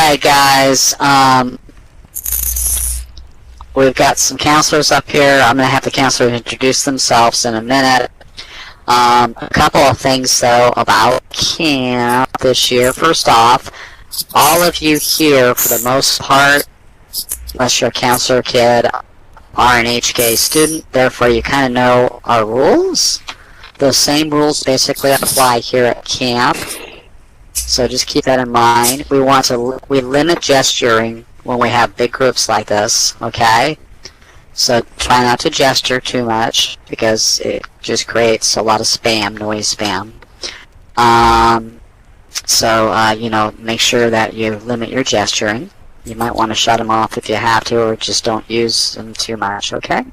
Alright, guys. We've got some counselors up here. I'm going to have the counselors introduce themselves in a minute. A couple of things, though, about camp this year. First off, all of you here, for the most part, unless you're a counselor kid, are an HK student. Therefore, you kind of know our rules. Those same rules basically apply here at camp. So just keep that in mind. We limit gesturing when we have big groups like this, okay? So try not to gesture too much because it just creates a lot of spam, noise spam. Make sure that you limit your gesturing. You might want to shut them off if you have to, or just don't use them too much, okay?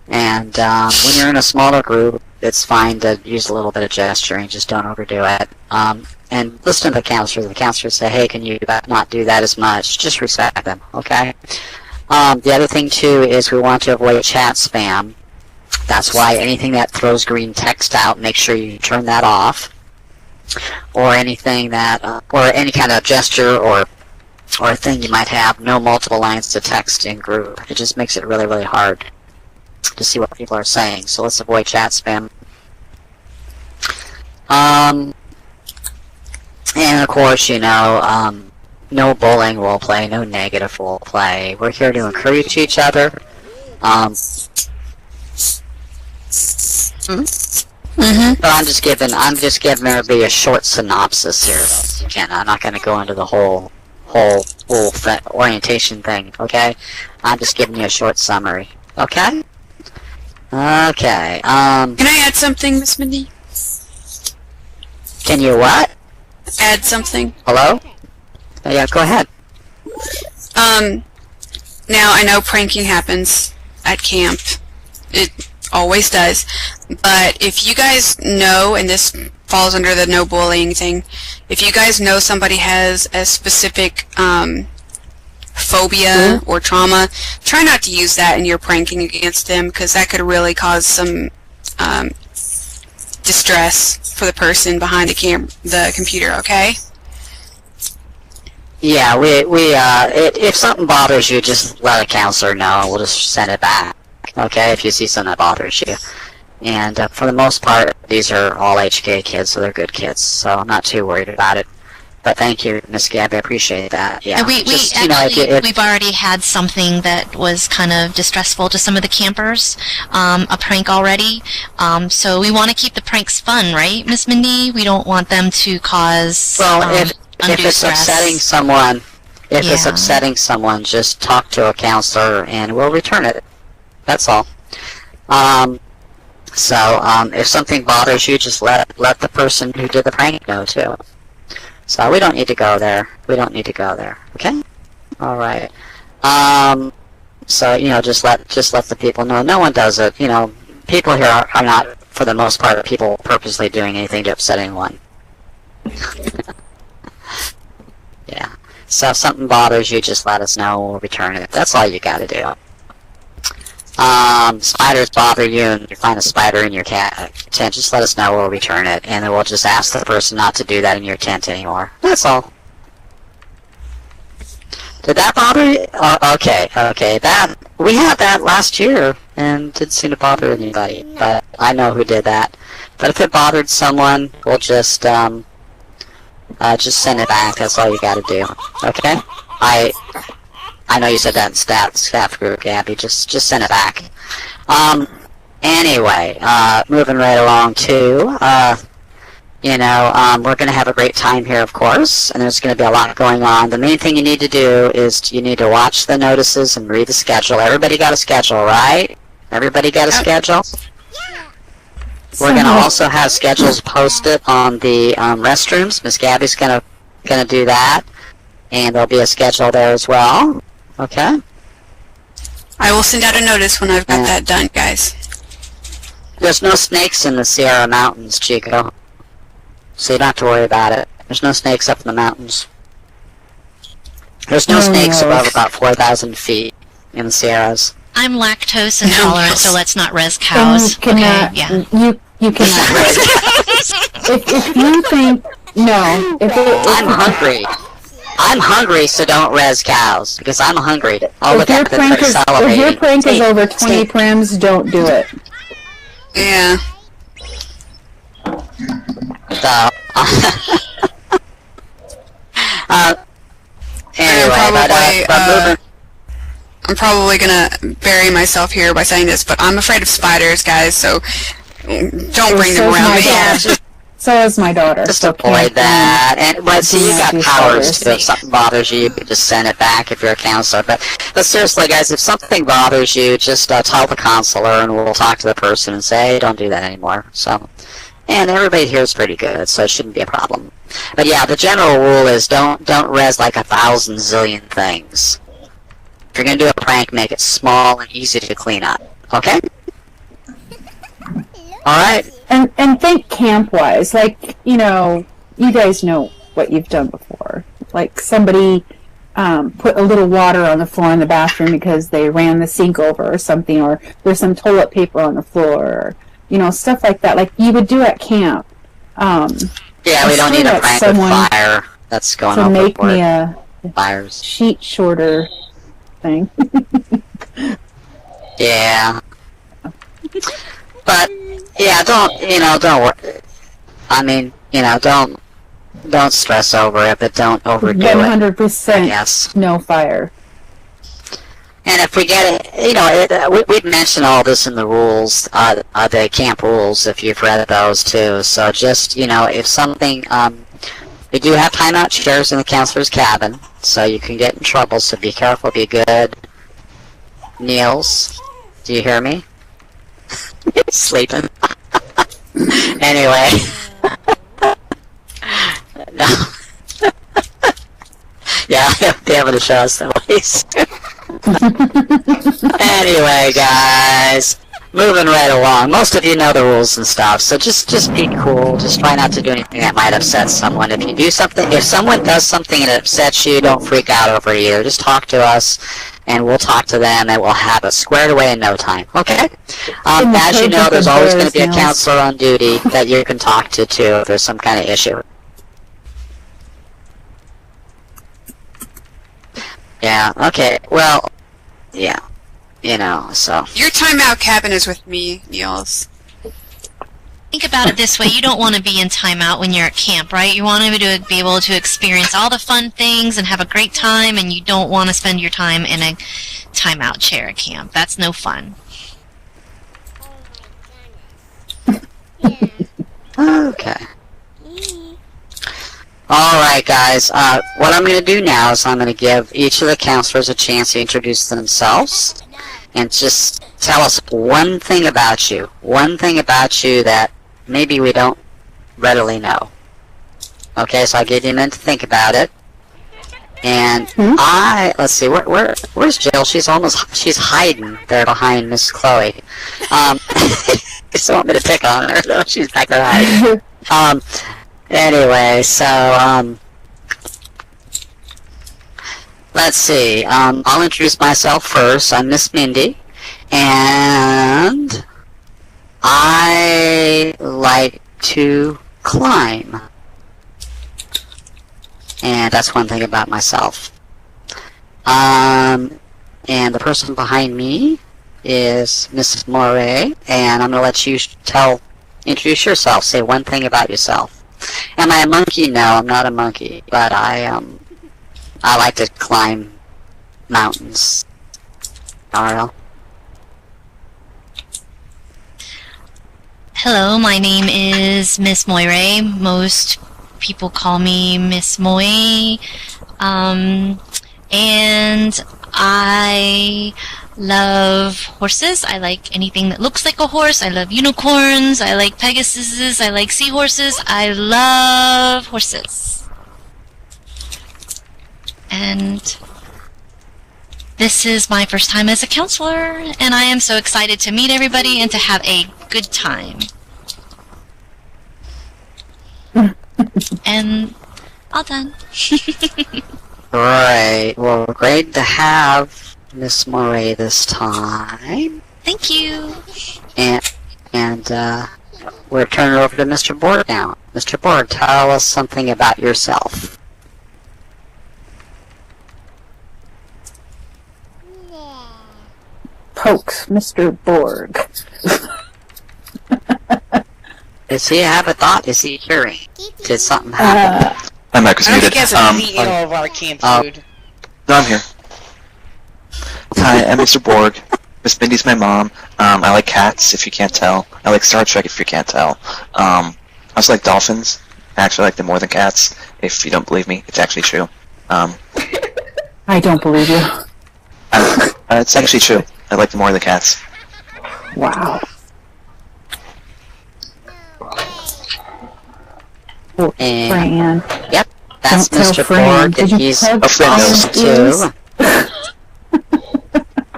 And when you're in a smaller group, it's fine to use a little bit of gesturing, just don't overdo it. And listen to the counselors. The counselors say, hey, can you not do that as much? Just respect them, okay? The other thing, too, is we want to avoid chat spam. That's why anything that throws green text out, make sure you turn that off. Or anything that, or any kind of gesture or thing you might have, no multiple lines to text in group. It just makes it really, really hard to see what people are saying. So let's avoid chat spam. And of course, no bullying roleplay, no negative roleplay. We're here to encourage each other. But I'm just giving everybody a short synopsis here. Again, I'm not going to go into the whole orientation thing. Okay, I'm just giving you a short summary. Okay. Okay. Can I add something, Miss Mindy? Can you what? Add something. Hello? Oh, yeah, go ahead. Now I know pranking happens at camp. It always does. But if you guys know, and this falls under the no bullying thing, if you guys know somebody has a specific phobia or trauma, try not to use that in your pranking against them, because that could really cause some distress for the person behind the computer, okay? Yeah, if something bothers you, just let a counselor know. We'll just send it back, okay, if you see something that bothers you. And for the most part, these are all HK kids, so they're good kids, so I'm not too worried about it. But thank you, Miss Gabby, I appreciate that. Yeah, we've already had something that was kind of distressful to some of the campers, a prank already. So we want to keep the pranks fun, right, Miss Mindy? We don't want them to cause if it's upsetting someone, it's upsetting someone, just talk to a counselor and we'll return it. That's all. If something bothers you, just let the person who did the prank know too. So we don't need to go there. Okay? All right. Just let the people know. No one does it. People here are not, for the most part, people purposely doing anything to upset anyone. Yeah. So if something bothers you, just let us know. We'll return it. That's all you got to do. Spiders bother you and you find a spider in your tent, just let us know, we'll return it, and then we'll just ask the person not to do that in your tent anymore. That's all. Did that bother you? Okay, we had that last year, and didn't seem to bother anybody, but I know who did that. But if it bothered someone, we'll just send it back, that's all you gotta do. Okay? I know you said that in staff group, Gabby. Just send it back. Anyway, moving right along too. We're going to have a great time here, of course, and there's going to be a lot going on. The main thing you need to do is you need to watch the notices and read the schedule. Everybody got a schedule, right? Everybody got a schedule? Yeah. We're going to also have schedules posted on the restrooms. Miss Gabby's going to do that, and there'll be a schedule there as well. Okay. I will send out a notice when I've got that done, guys. There's no snakes in the Sierra Mountains, Chico. So you don't have to worry about it. There's no snakes up in the mountains. There's no snakes above about 4,000 feet in the Sierras. I'm lactose intolerant, so let's not res cows. You cannot res cows. If you think, no. I'm hungry. I'm hungry, so don't res cows, because I'm hungry. I'll look If your at them, prank they're is salivating. over 20 prims, don't do it. Yeah. So, anyway, but moving. I'm probably gonna bury myself here by saying this, but I'm afraid of spiders, guys, so don't bring them around me. Yeah, So is my daughter. just so avoid that. And well, see, you got do powers spiders. too. If something bothers you, you can just send it back if you're a counselor. But seriously, guys, if something bothers you, just tell the counselor, and we'll talk to the person and say, hey, don't do that anymore. So, and everybody here is pretty good, so it shouldn't be a problem. But yeah, the general rule is don't res like 1,000 zillion things. If you're gonna do a prank, make it small and easy to clean up. Okay? Alright. And think camp-wise. Like, you guys know what you've done before. Like, somebody put a little water on the floor in the bathroom because they ran the sink over or something, or there's some toilet paper on the floor, or, stuff like that. Like, you would do at camp. Yeah, we don't need a prank with fire. That's going to overboard. make me a Fires. sheet shorter thing. Yeah. But yeah, don't worry. I mean, don't stress over it, but don't overdo it. 100% Yes. no fire. And if we get it, we've mentioned all this in the rules, the camp rules, if you've read those too. So just, if something, we do have timeout chairs in the counselor's cabin, so you can get in trouble, so be careful, be good. Niels, do you hear me? Sleeping. Anyway. No. Yeah, they haven't to show us the ways. Anyway, guys, moving right along. Most of you know the rules and stuff, so just be cool. Just try not to do anything that might upset someone. If someone does something and it upsets you, don't freak out over it either. Just talk to us, and we'll talk to them, and we'll have it squared away in no time. Okay? As you know, there's always going to be a counselor on duty that you can talk to too if there's some kind of issue. Yeah, okay, well, yeah, so. Your timeout cabin is with me, Niels. Think about it this way. You don't want to be in timeout when you're at camp, right? You want to be able to experience all the fun things and have a great time, and you don't want to spend your time in a timeout chair at camp. That's no fun. Okay. Alright, guys, what I'm going to do now is I'm going to give each of the counselors a chance to introduce themselves and just tell us one thing about you. One thing about you that maybe we don't readily know. Okay, so I'll give you a minute to think about it. And let's see, where's Jill? She's hiding there behind Miss Chloe. You still want me to pick on her, though. She's back there hiding. Anyway, so, let's see. I'll introduce myself first. I'm Miss Mindy, and I like to climb. And that's one thing about myself. And the person behind me is Mrs. Moray, and I'm going to let you introduce yourself. Say one thing about yourself. Am I a monkey? No, I'm not a monkey, but I like to climb mountains. Ariel? Hello, my name is Miss Moire. Most people call me Miss Moy. And I love horses. I like anything that looks like a horse. I love unicorns. I like Pegasuses. I like seahorses. I love horses. And this is my first time as a counselor, and I am so excited to meet everybody and to have a good time. And all done. Right. Well, great to have Miss Moray this time. Thank you. And we're turning it over to Mr. Board now. Mr. Board, tell us something about yourself. pokes Mr. Borg. Does he have a thought? Is he hearing? Did something happen? My mic was I don't muted. think he hasn't eaten all of our camp food. No, I'm here. Hi, I'm Mr. Borg. Miss Mindy's my mom. I like cats, if you can't tell. I like Star Trek, if you can't tell. I also like dolphins. I actually like them more than cats. If you don't believe me, it's actually true. I don't believe you. It's actually true. I like them more than cats. Wow. And Fran. yep, that's Don't tell Mr. Fran. Borg, Did and you he's plug Fran knows. awesome too.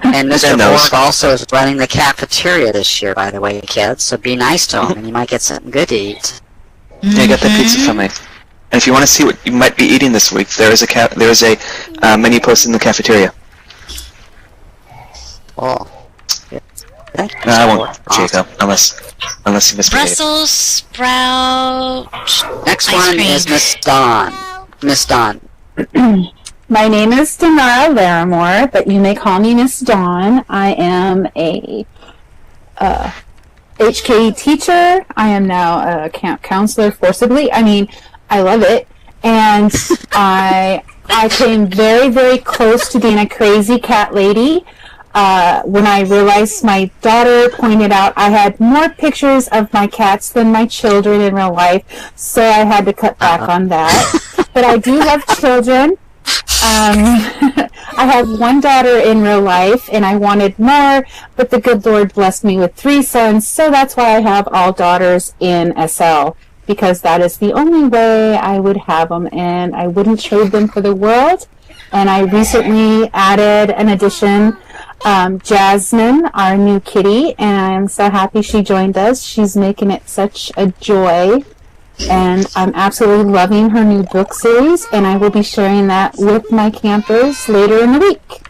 And Mr. Fran knows. Borg also is running the cafeteria this year, by the way, kids. So be nice to him, and you might get something good to eat. Yeah, I got that pizza from me. And if you want to see what you might be eating this week, there is a menu posted in the cafeteria. Oh. Thank you, No, I Mr. won't, Borg. Awesome. Jacob, unless you misbehave. Brussels sprout. Next ice one cream. is Miss Dawn. Miss Dawn. My name is Denara Larimore, but you may call me Miss Dawn. I am a HK teacher. I am now a camp counselor forcibly. I mean, I love it. And I came very, very close to being a crazy cat lady. When I realized my daughter pointed out I had more pictures of my cats than my children in real life, so I had to cut back on that. But I do love children. I have one daughter in real life, and I wanted more, but the good Lord blessed me with 3 sons, so that's why I have all daughters in SL, because that is the only way I would have them, and I wouldn't trade them for the world. And I recently added an addition, Jasmine, our new kitty, and I'm so happy she joined us. She's making it such a joy, and I'm absolutely loving her new book series, and I will be sharing that with my campers later in the week.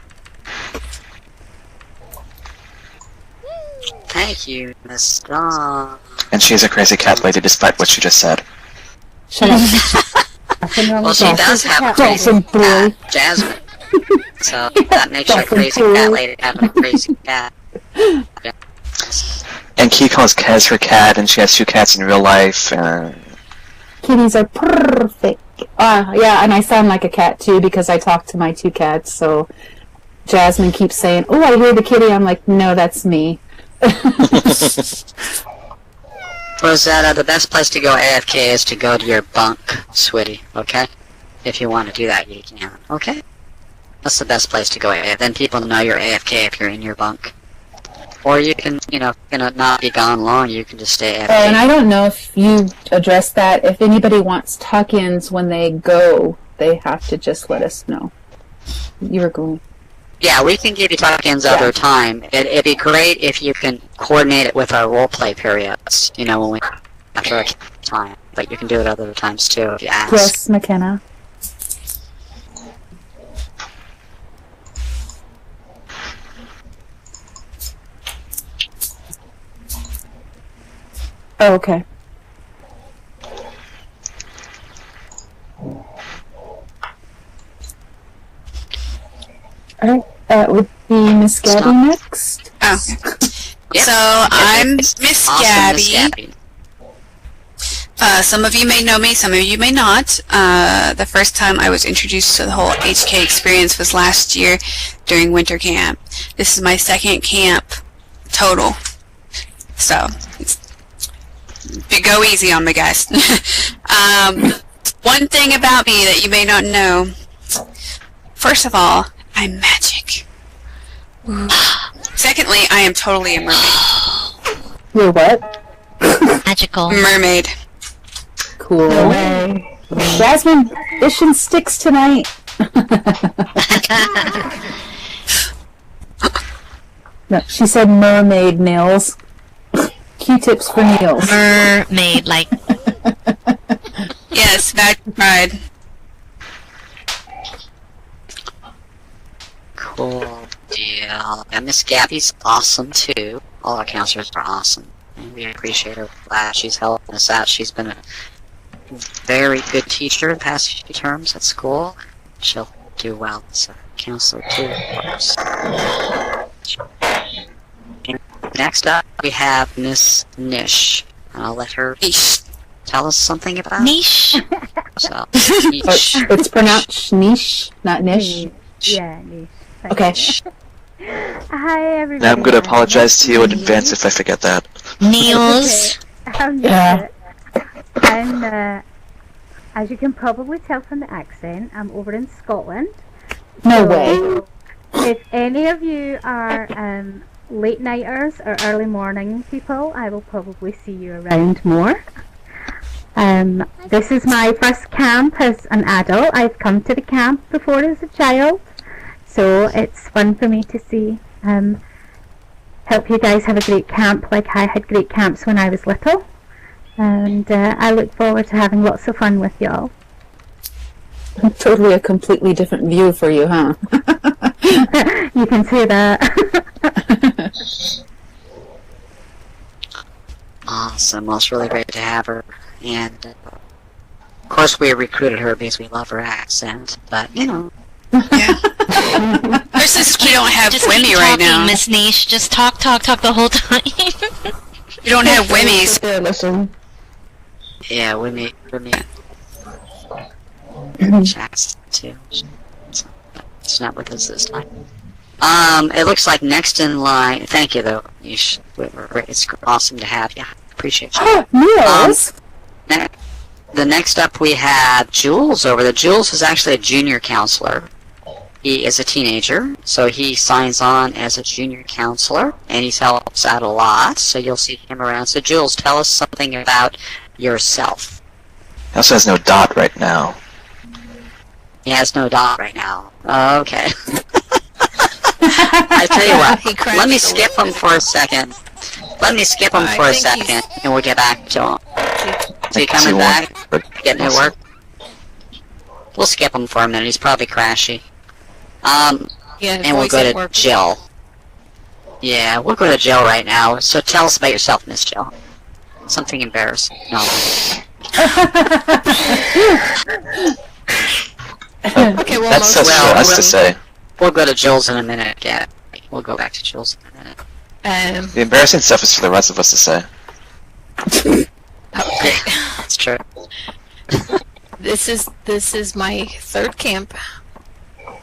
Thank you, Miss Dawn. And she is a crazy cat lady, despite what she just said. Shut up. Well, she does have a crazy Dolphin boy. cat, Jasmine. So that makes her a crazy cat lady having a crazy cat. Yeah. And Key calls Kez her cat, and she has 2 cats in real life. Kitties are perfect. Yeah, and I sound like a cat too because I talk to my 2 cats. So Jasmine keeps saying, "Oh, I hear the kitty." I'm like, "No, that's me." Rosetta, the best place to go AFK is to go to your bunk, sweetie, okay? If you want to do that, you can, okay? That's the best place to go AFK. Then people know you're AFK if you're in your bunk. Or you can, gonna not be gone long, you can just stay AFK. Oh, and I don't know if you addressed that. If anybody wants tuck-ins when they go, they have to just let us know. You were going. Yeah, we can give you tuck-ins other time. It'd be great if you can coordinate it with our roleplay periods, when we after our time. But you can do it other times too if you ask. Yes, McKenna. Oh, okay. Alright, that would be Miss Gabby next. Oh. Yep. So I'm Miss Awesome, Gabby. Miss Gabby. Some of you may know me, some of you may not. The first time I was introduced to the whole HK experience was last year during winter camp. This is my 2nd camp total. So, go easy on me, guys. One thing about me that you may not know. First of all, I'm magic. Secondly, I am totally a mermaid. You're what? Magical. Mermaid. Cool. No way. Jasmine, fishing sticks tonight. No, she said mermaid, Niels. Q-tips for Niels. Mermaid, like. Yes, back pride. Cool deal. And Miss Gabby's awesome too. All our counselors are awesome. And we appreciate her for that. She's helping us out. She's been a very good teacher the past few terms at school. She'll do well as a counselor too, of course. Next up, we have Miss Nish. I'll let her tell us something about Niche. So, Niche. It's pronounced niche, not niche. Yeah, niche. Okay. Hi, everybody. Now I'm going to apologize to you in advance if I forget that. Niels. Yeah. I'm, as you can probably tell from the accent, I'm over in Scotland. No way. If any of you are late nighters or early morning people, I will probably see you around more. This is my first camp as an adult. I've come to the camp before as a child, so it's fun for me to see. Help you guys have a great camp like I had great camps when I was little. And I look forward to having lots of fun with y'all. Totally a completely different view for you, huh? You can say that. Awesome. Well, it's really great to have her. And, of course, we recruited her because we love her accent. But, you know. Yeah. There's this we don't have Just Wimmy keep right talking, now. Miss Niche. Just talk the whole time. We don't have Wimmies. Listen. Yeah, Wimmy chats too. It's not with us this time. It looks like next in line. Thank you, though. It's awesome to have you. Appreciate you. Niels! The next up we have Jules over there. Jules is actually a junior counselor. He is a teenager, so he signs on as a junior counselor, and he helps out a lot, so you'll see him around. So Jules, tell us something about yourself. He also has no dot right now. He has no dot right now. Okay. I tell you what, let me skip him for a second. And we'll get back to him. Is he coming back? Getting to work? We'll skip him for a minute. He's probably crashy. And we'll go to Jill. Yeah, we'll go to Jill right now. So tell us about yourself, Miss Jill. Something embarrassing. No. Okay, well, That's such for us to say. We'll go to Jill's in a minute. Yeah, we'll go back to Jill's in a minute. The embarrassing stuff is for the rest of us to say. Okay. That's true. This is my third camp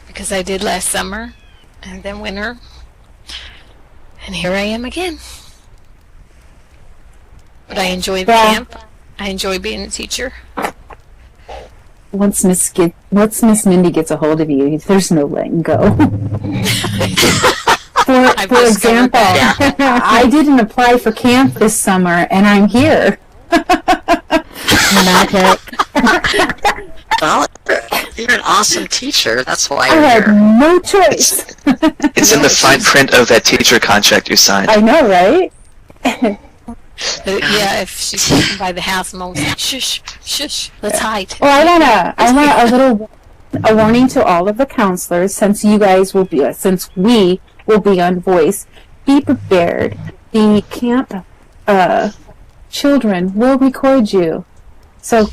because I did last summer and then winter, and here I am again. But I enjoy the camp. I enjoy being a teacher. Once Miss Mindy gets a hold of you, there's no letting go. For example, I didn't apply for camp this summer, and I'm here. Magic. Well, you're an awesome teacher. That's why I you're had here. no choice. It's in the fine print of that teacher contract you signed. I know, right? Yeah, if she's walking by the house, I'm always like, shush, shush, let's hide. Well, I want a warning to all of the counselors, since we will be on voice. Be prepared. The camp children will record you, so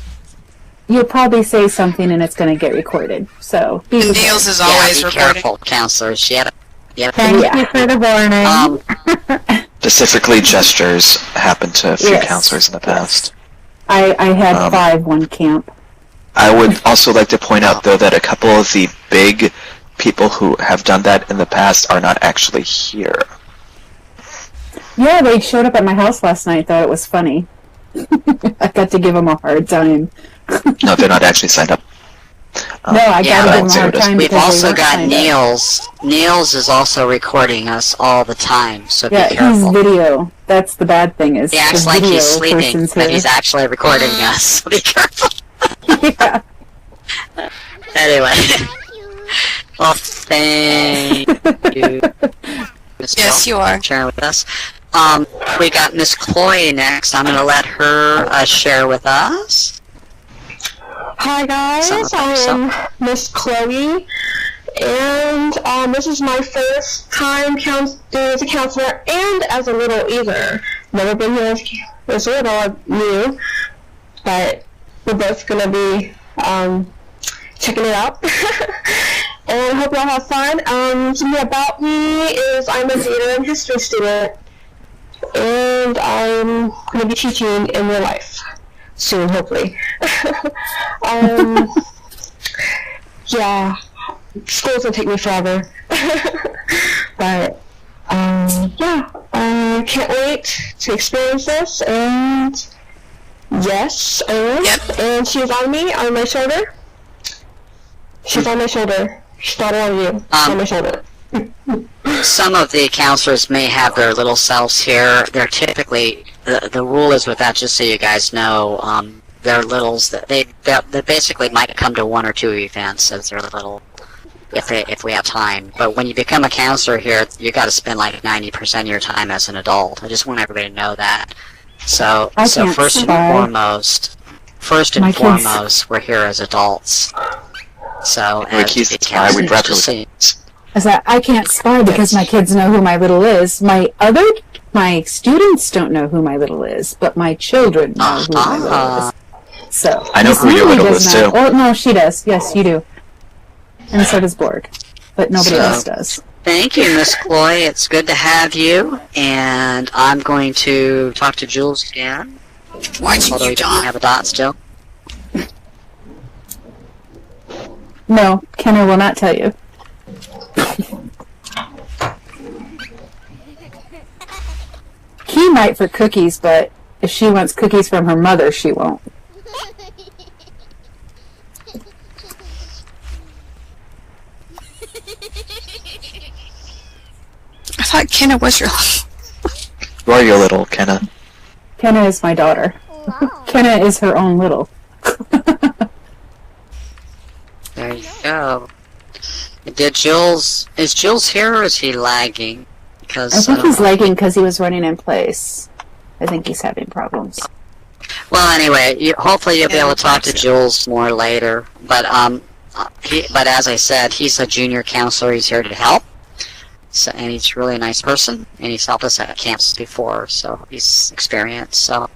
you'll probably say something and it's going to get recorded. So be prepared. Niels is always be recording. careful, counselors. Thank you for the warning. Specifically, gestures happened to a few counselors in the past. I had 5 one camp. I would also like to point out, though, that a couple of the big people who have done that in the past are not actually here. Yeah, they showed up at my house last night. Thought it was funny. I got to give them a hard time. No, they're not actually signed up. No, I got to give them a hard time. We've because also they weren't got signed up. Niels. Niels is also recording us all the time, so be Yeah, careful. he's video. That's the bad thing. Is He acts the like video he's sleeping, person's but here. he's actually recording us. So be careful. Yeah. Anyway. Well, thank you. Miss Yes, Jill, you are. for sharing with us. We got Miss Chloe next. I'm going to let her share with us. Hi guys, I am Miss Chloe, and this is my first time doing as a counselor and as a little either. Never been here as a little, I'm new, but we're both going to be checking it out. And I hope y'all have fun. Something about me is I'm a theater and history student, and I'm going to be teaching in real life soon, hopefully. Yeah, school's going to take me forever. But, yeah, I can't wait to experience this, and yes, I am. Yep. And she's on me, on my shoulder. She's on my shoulder. She's not on you. She's on my shoulder. Some of the counselors may have their little selves here. They're typically, the rule is with that, just so you guys know, they're littles that they basically might come to one or two events as they're little, if we have time. But when you become a counselor here, you got to spend like 90% of your time as an adult. I just want everybody to know that. So first and foremost, we're here as adults. So as the counselors, just so you- Is that I can't spy because my kids know who my little is. My students don't know who my little is, but my children know who my little is. So I know who your little is too. Oh no, she does. Yes, you do. And so does Borg, but nobody else does. Thank you, Miss Chloe. It's good to have you. And I'm going to talk to Jules again. Although he doesn't have a dot still. No, Kenner will not tell you. He might for cookies, but if she wants cookies from her mother, she won't. I thought Kenna was your You are your little, Kenna. Kenna is my daughter. Kenna is her own little. There you go. Is Jules here or is he lagging? Because I think he's lagging because he was running in place. I think he's having problems. Well, anyway, hopefully you'll be able to talk to Jules more later. But but as I said, he's a junior counselor. He's here to help. So, and he's a really nice person, and he's helped us at camps before, so he's experienced. So,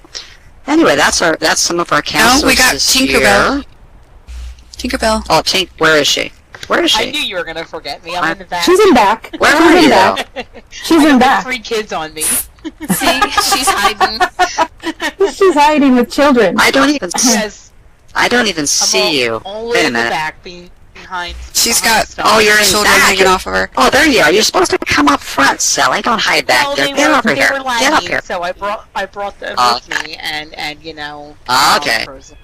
anyway, that's some of our counselors. Oh, we got this Tinkerbell. year. Tinkerbell. Oh, where is she? Where is she? I knew you were gonna forget me. I'm in the back. She's in back. Where are you? She's in back. 3 kids on me. See, she's hiding. She's hiding with children. I don't even. Yes. I don't even see you. Only Wait a in the minute. back, behind. She's got stuff. Oh, you're in children back. hanging off of her. Oh, there you are. You're supposed to come up front, Sally. Don't hide back Well, there. they Get were, over they here. were Get up lagging, here. so I brought them Okay. with me, and you know. Okay. frozen.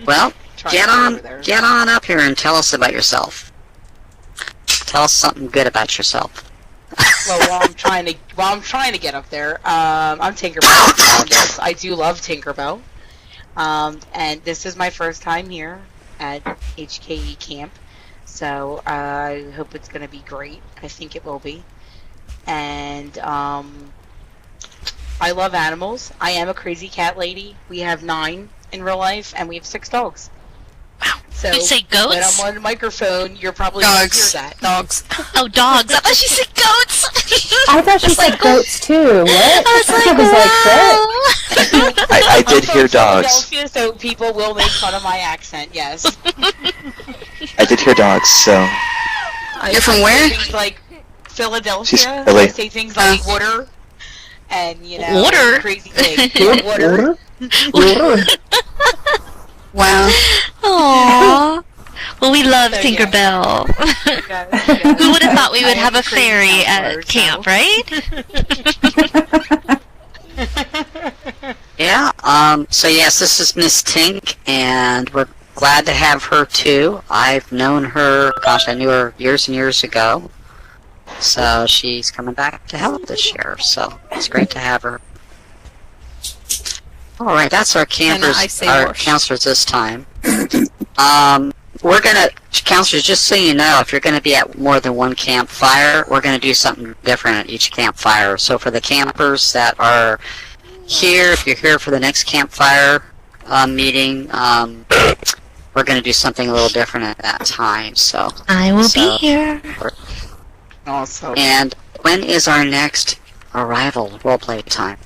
Well, Trying get to on, over there. get on up here and tell us about yourself. Tell us something good about yourself. Well, while I'm trying to get up there, I'm Tinkerbell. Yes, I do love Tinkerbell. And this is my first time here at HKE camp, so I hope it's going to be great. I think it will be. And I love animals. I am a crazy cat lady. We have 9 in real life, and we have 6 dogs. Wow. So Did you say when goats? I'm on the microphone, you're probably going to hear Dogs. that. Dogs. Oh, dogs. I thought she said goats. I thought she said goats too. What? I was like, what? I did I'm hear from dogs. Philadelphia, so people will make fun of my accent. Yes. I did hear dogs, so You're from where? Things like She's Philadelphia. Philly. I say things like water, and you know, Water? crazy things. Water. Wow. Aww. Well, we love So, yeah. Tinkerbell. Who would have thought we would have a fairy at camp, right? Yeah. So yes, this is Miss Tink, and we're glad to have her too. I've known her. Gosh, I knew her years and years ago. So she's coming back to help this year. So it's great to have her. All right, that's our campers, I say our wash. counselors this time. We're gonna, counselors, just so you know, if you're gonna be at more than one campfire, we're gonna do something different at each campfire. So for the campers that are here, if you're here for the next campfire meeting, we're gonna do something a little different at that time. So I will be here. Also, and when is our next arrival roleplay time?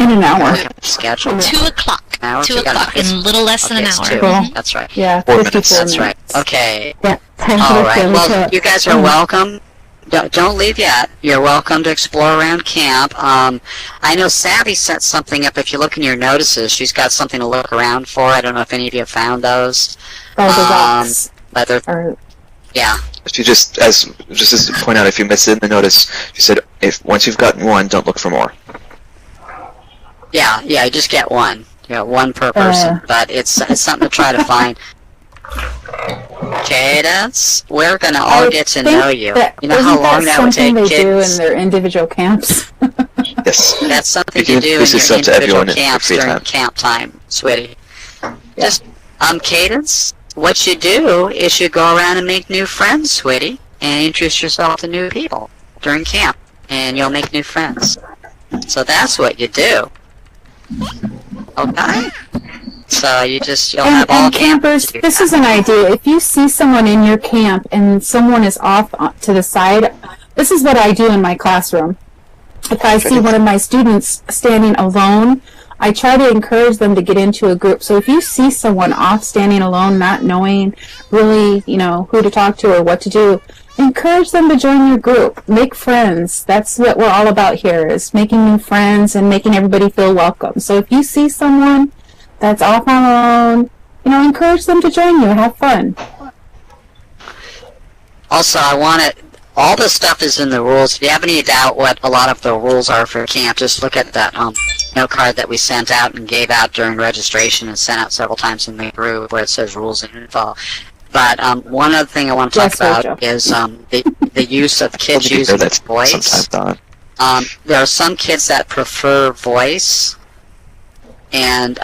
In an hour. Schedule. 2 o'clock. An hour? 2 So you gotta- o'clock. In a little less than an it's hour. 2. Cool. That's right. Yeah, 4 54 minutes. That's right. minutes. Okay. Yeah, time for All the right. film Well, to... you guys are welcome. don't leave yet. You're welcome to explore around camp. I know Savvy set something up. If you look in your notices, she's got something to look around for. I don't know if any of you have found those. Oh, the rocks. But yeah. She just as to point out, if you miss it in the notice, she said, if once you've gotten one, don't look for more. Yeah, you just get one. You know, one per person. But it's something to try to find. Cadence, we're gonna all get to know you. You know how long that would take kids? They do kids? in their individual camps. Yes. That's something you do in your individual camps during camp time, sweetie. Just, Cadence, what you do is you go around and make new friends, sweetie, and introduce yourself to new people during camp, and you'll make new friends. So that's what you do. Okay? So you'll have all campers. This is an idea. If you see someone in your camp and someone is off to the side, this is what I do in my classroom. If I see one of my students standing alone, I try to encourage them to get into a group. So if you see someone off standing alone, not knowing really, who to talk to or what to do, encourage them to join your group. Make friends. That's what we're all about here, is making new friends and making everybody feel welcome. So if you see someone that's off alone, encourage them to join you. Have fun. Also, all the stuff is in the rules. If you have any doubt what a lot of the rules are for camp, just look at that note card that we sent out and gave out during registration and sent out several times in the group where it says rules and info. But one other thing I want to talk about is the use of kids using voice. There are some kids that prefer voice, and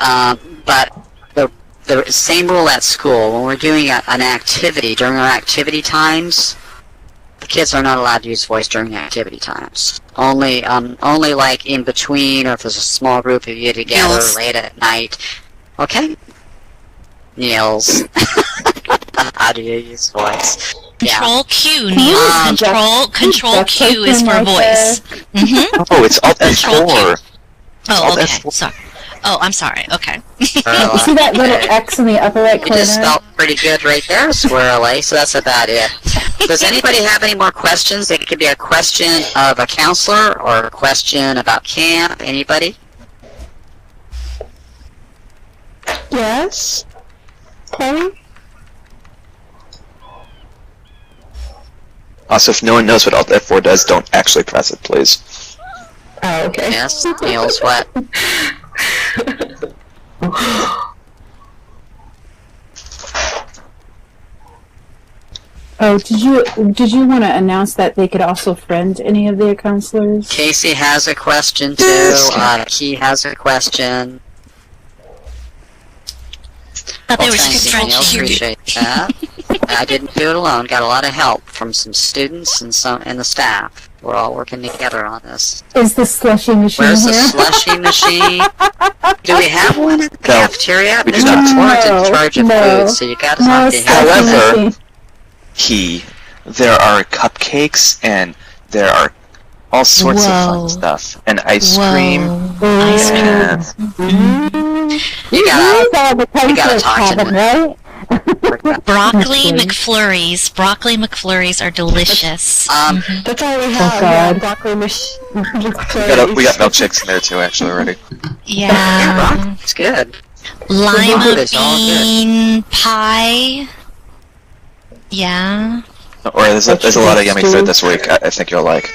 but the same rule at school. When we're doing an activity, during our activity times, the kids are not allowed to use voice during activity times. Only like in between, or if there's a small group of you together late at night. Okay? Niels. How do you use voice? Control Q, Niels. Control Q is for voice. Mm-hmm. Oh, it's Alt F4. Oh, okay. Sorry. Oh, I'm sorry. Okay. You see that little X in the upper right corner? You just felt pretty good right there, Swirly, so that's about it. Does anybody have any more questions? It could be a question of a counselor or a question about camp. Anybody? Yes. Chloe? Also, if no one knows what Alt F4 does, don't actually press it, please. Oh, okay. Yes, Niels, what? Oh, did you want to announce that they could also friend any of their counselors? Casey has a question too. Key has a question. Thank you, Niels. Appreciate that. I didn't do it alone. Got a lot of help from some students and the staff. We're all working together on this. Is the slushy machine Where's here? the slushy machine? Do we have one at the cafeteria? We do Mr. not. Warren's in charge of food, so you gotta talk to him. However, there are cupcakes and there are all sorts of fun stuff, and ice cream. Ice cream. You gotta talk to him. Right? Broccoli McFlurries are delicious. That's all we have. God. Broccoli We got milkshakes in there too, actually, already. Yeah. It's good. Lima It's all good. bean pie. Yeah. Or there's a lot of yummy food this week. I think you'll like.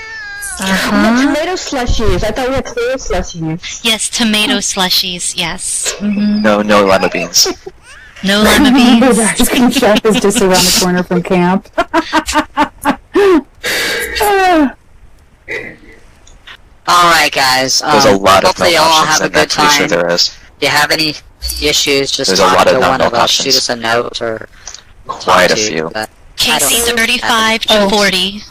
Tomato slushies. I thought we had tomato slushies. Yes, tomato slushies. Yes. No lima beans. No lima beans. The ice cream shop is just around the corner from camp. Alright, guys. There's a lot of hopefully you all have a good I'm pretty sure time. there is. If you have any issues, just There's a talk lot to of one of non-milk us. Shoot options. us a note or Quite a talk to you, few. but Casey, I don't 35 to 40.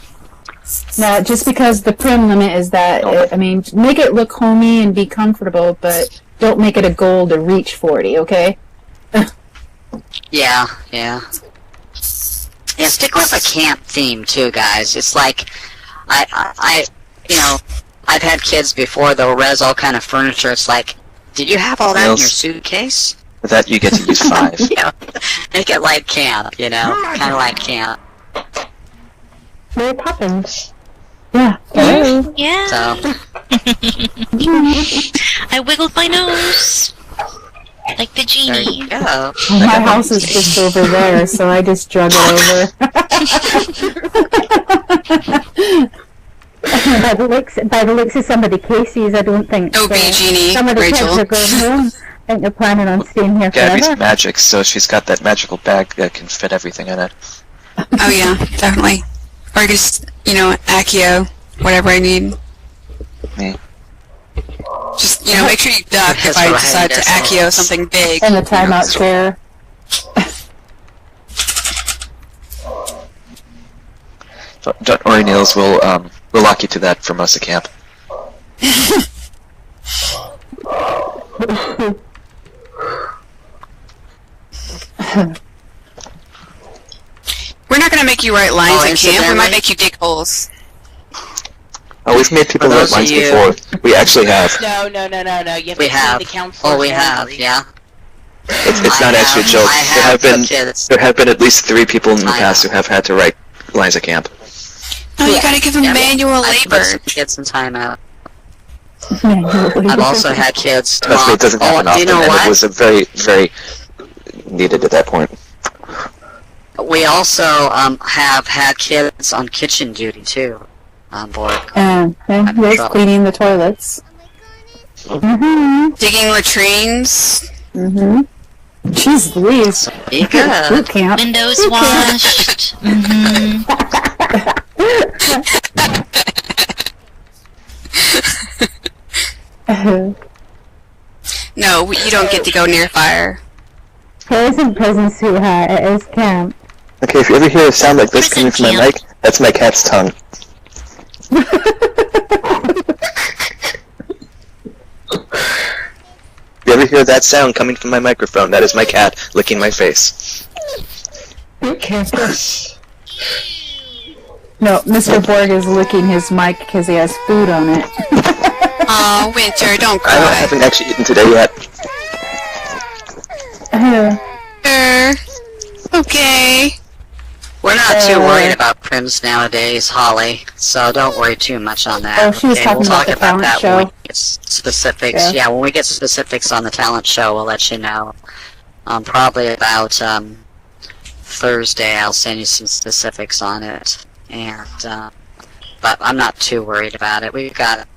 Now, just because the prim limit is that, make it look homey and be comfortable, but don't make it a goal to reach 40, okay? Yeah. Yeah, stick with a camp theme too, guys. It's like, I've had kids before, they'll res all kind of furniture. It's like, did you have all that in your suitcase? With that, you get to use 5. Yeah, make it like camp, kind of like camp. Mary Poppins. Yeah. Hello. Yeah. So, I wiggled my nose. Like the there genie. you go. Well, my house is just over there, so I just drug it over. by the looks of some of the cases, I don't think Oh, be genie, some of the Rachel. kids are going home. I think they're planning on staying here Gabby's forever. magic, so she's got that magical bag that can fit everything in it. Oh yeah, definitely. Or just, Accio, whatever I need. Me. Just, make sure you duck if That's I right, decide to that's Accio all. something big. And the timeout chair. Don't worry, Niels. We'll lock you to that for most of camp. We're not going to make you write lines Oh, at camp. We might incidentally- make you dig holes. Oh, we've made people For write those of lines you- before. We actually have. No. You have We to have. see the counselor. Oh, we have, yeah. It's I not actually a have- joke. I There have have been put kids. there have been at least 3 people in the I past know. who have had to write lines at camp. No, you got to give them Yeah, manual I put labor. some kids in timeout. I've also had kids Trust me, it doesn't happen do often, you know and what? it was a very, very needed at that point. We also have had kids on kitchen duty too on board. And yes, cleaning the toilets. Mm-hmm. Digging latrines. Mm-hmm. Jeez Louise. Be good. Boot camp. Windows washed. No, you don't get to go near fire. It isn't prison, sweetheart. It is camp. Okay, if you ever hear a sound like this coming Prison from my camp. mic, that's my cat's tongue. If you ever hear that sound coming from my microphone, that is my cat licking my face. Boot campus. No, Mr. Borg is licking his mic because he has food on it. Aw, Winter, don't I cry. haven't actually eaten today yet. Okay. We're not too worried about prims nowadays, Holly, so don't worry too much on that. Oh, she was talking we'll about talk the about talent that show. when we get specifics. Yeah. Yeah, when we get specifics on the talent show, we'll let you know. Probably about Thursday, I'll send you some specifics on it. And but I'm not too worried about it. We've got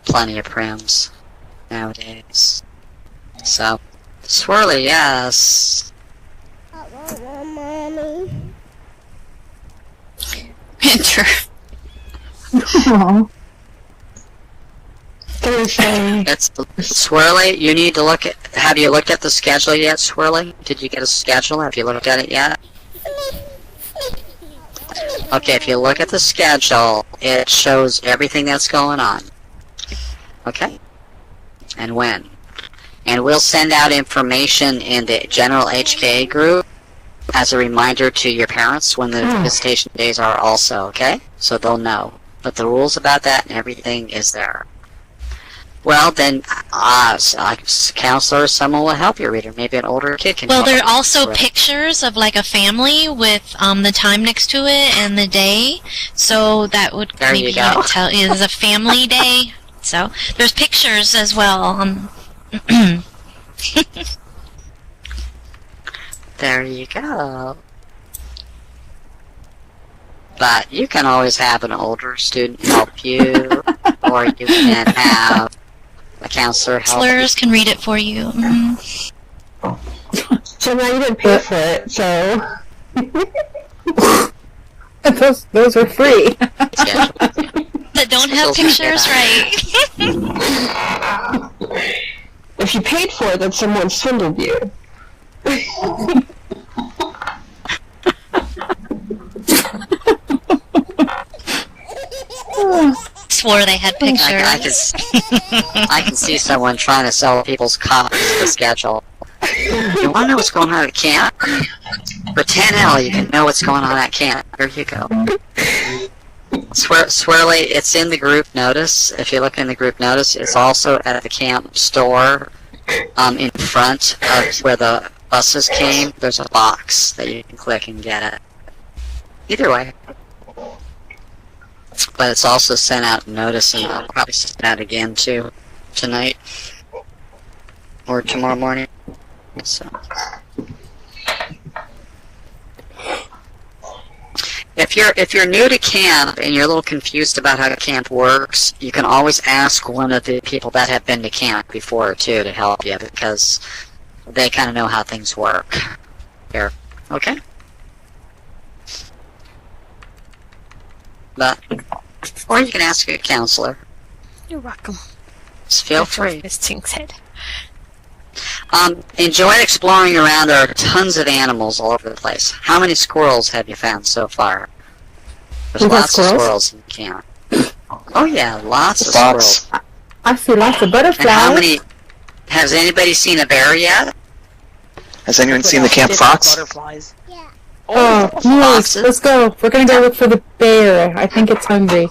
plenty of prims nowadays. So, Swirly, yes. Winter. Aw. Thursday. It's Swirly. You need to look at. Have you looked at the schedule yet, Swirly? Did you get a schedule? Have you looked at it yet? Okay, if you look at the schedule, it shows everything that's going on. Okay? And when. And we'll send out information in the general HKA group as a reminder to your parents when the visitation days are also, okay? So they'll know. But the rules about that and everything is there. Well, then, counselor or someone will help your reader. Maybe an older kid can Well, help there you. are also Right. pictures of like a family with the time next to it and the day. So that would There maybe you go. tell is a family day. So there's pictures as well. There you go. But you can always have an older student help you, or you can have a counselor help you. Counselors can read it for you. So now you didn't pay for it, so... Those are free. That don't have pictures, right? If you paid for it, then someone swindled you. Swore they had pictures. I can see someone trying to sell people's copies the schedule. You want to know what's going on at camp? For 10L, you can know what's going on at camp. There you go. Swirly, it's in the group notice. If you look in the group notice, it's also at the camp store in front of where the buses came. There's a box that you can click and get it. Either way. But it's also sent out notice, and I'll probably send out again too tonight or tomorrow morning. So, if you're new to camp and you're a little confused about how camp works, you can always ask one of the people that have been to camp before too to help you, because they kind of know how things work. Here, okay. But, or you can ask a counselor. You're welcome. Just feel That's what free. Miss Ting said. Enjoy exploring around. There are tons of animals all over the place. How many squirrels have you found so far? There's You got lots of squirrels in camp. Oh yeah, lots of squirrels. I see lots of butterflies. And how many? Has anybody seen a bear yet? Has anyone seen the camp fox? Butterflies. Oh, Niels, let's go. We're gonna go look for the bear. I think it's hungry.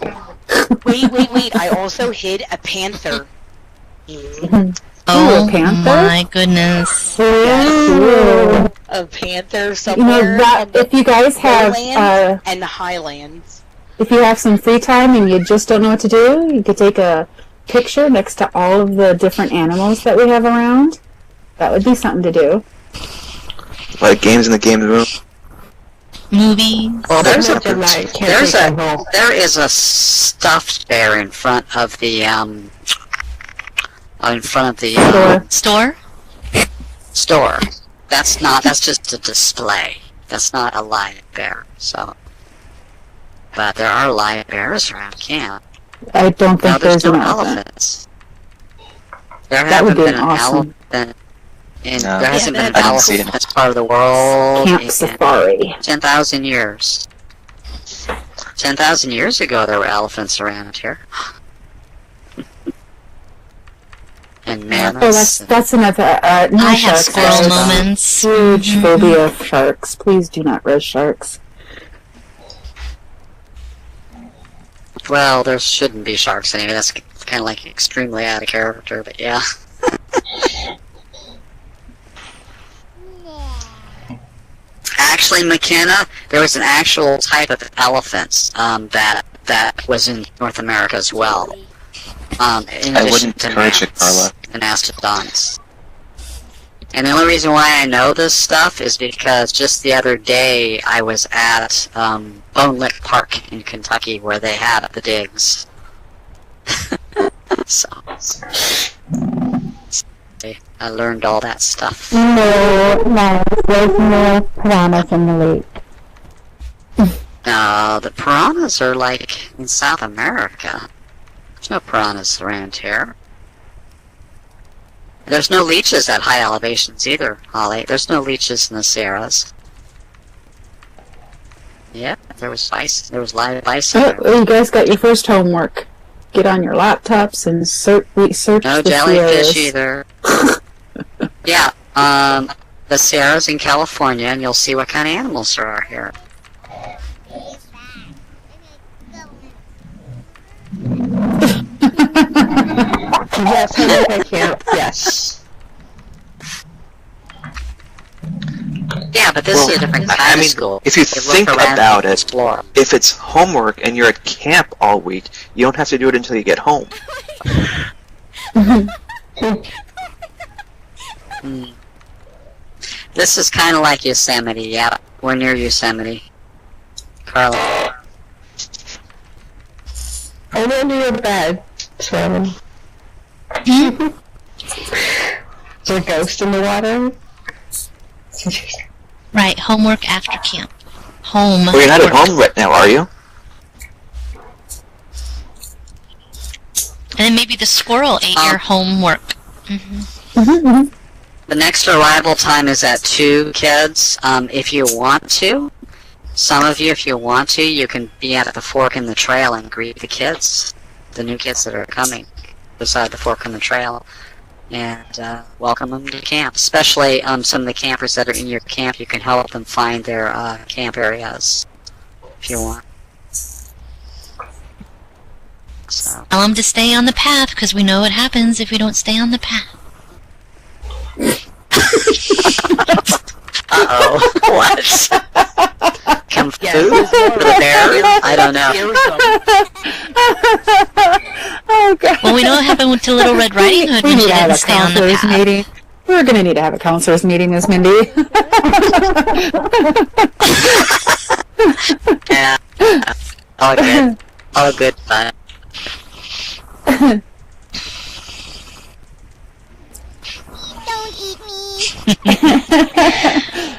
Wait. I also hid a panther. Oh a panther? my goodness. Ooh. A panther You somewhere know that in the if you guys have lowlands and the highlands. if you have some free time and you just don't know what to do, you could take a picture next to all of the different animals that we have around. That would be something to do. Like games in the game room. Movies. Well, there is a stuffed bear in front of the Store? store. That's just a display. That's not a live bear. So, but there are live bears around camp. I don't Now think there's there's an no elephant. elephants. There That would haven't be been an an awesome elephant. And No. there hasn't been an I didn't see elephant it. in this part of the world Camp in safari. 10,000 years. 10,000 years ago, there were elephants around here. And Oh, mammoths. that's another. No I have sharks. squirrel I have moments. Huge phobia of sharks. Please do not raise sharks. Well, there shouldn't be sharks anyway. That's kind of like extremely out of character, but yeah. Actually, McKenna, there was an actual type of elephants that was in North America as well. In I addition wouldn't to encourage it, mammoths Carla. and mastodons. And the only reason why I know this stuff is because just the other day I was at Bone Lick Park in Kentucky where they had the digs. So I learned all that stuff. No, there's no piranhas in the lake. No, the piranhas are like in South America. There's no piranhas around here. There's no leeches at high elevations either, Holly. There's no leeches in the Sierras. Yeah, there was bison. There was live bison. Oh, you guys got your first homework. Get on your laptops and research No the jellyfish Sierras. either. Yeah, the Sierras in California, and you'll see what kind of animals there are here. Yes, I think I can. Yes. Yeah, but this is a different kind I of mean, school. if you They think look around about and it, explore. if it's homework and you're at camp all week, you don't have to do it until you get home. This is kind of like Yosemite. Yeah, we're near Yosemite. Carla. I'm under your bed, Shannon. Hmm? Is there a ghost in the water? Right, homework after camp. Home. Well, you're not at work. home right now, are you? And then maybe the squirrel ate your homework. The next arrival time is at 2, kids. If you want to, some of you, if you want to, you can be at the fork in the trail and greet the kids, the new kids that are coming beside the fork in the trail, and welcome them to camp. Especially some of the campers that are in your camp, you can help them find their camp areas if you want. So. Tell them to stay on the path, because we know what happens if we don't stay on the path. Uh-oh. What? Kung Fu? The bear? I don't know. Well, we know what happened to Little Red Riding Hood We when need she to have didn't a stay on the counselor's path. meeting. We're going to need to have a counselor's meeting, Miss Mindy. Yeah. All good fun. Don't eat me.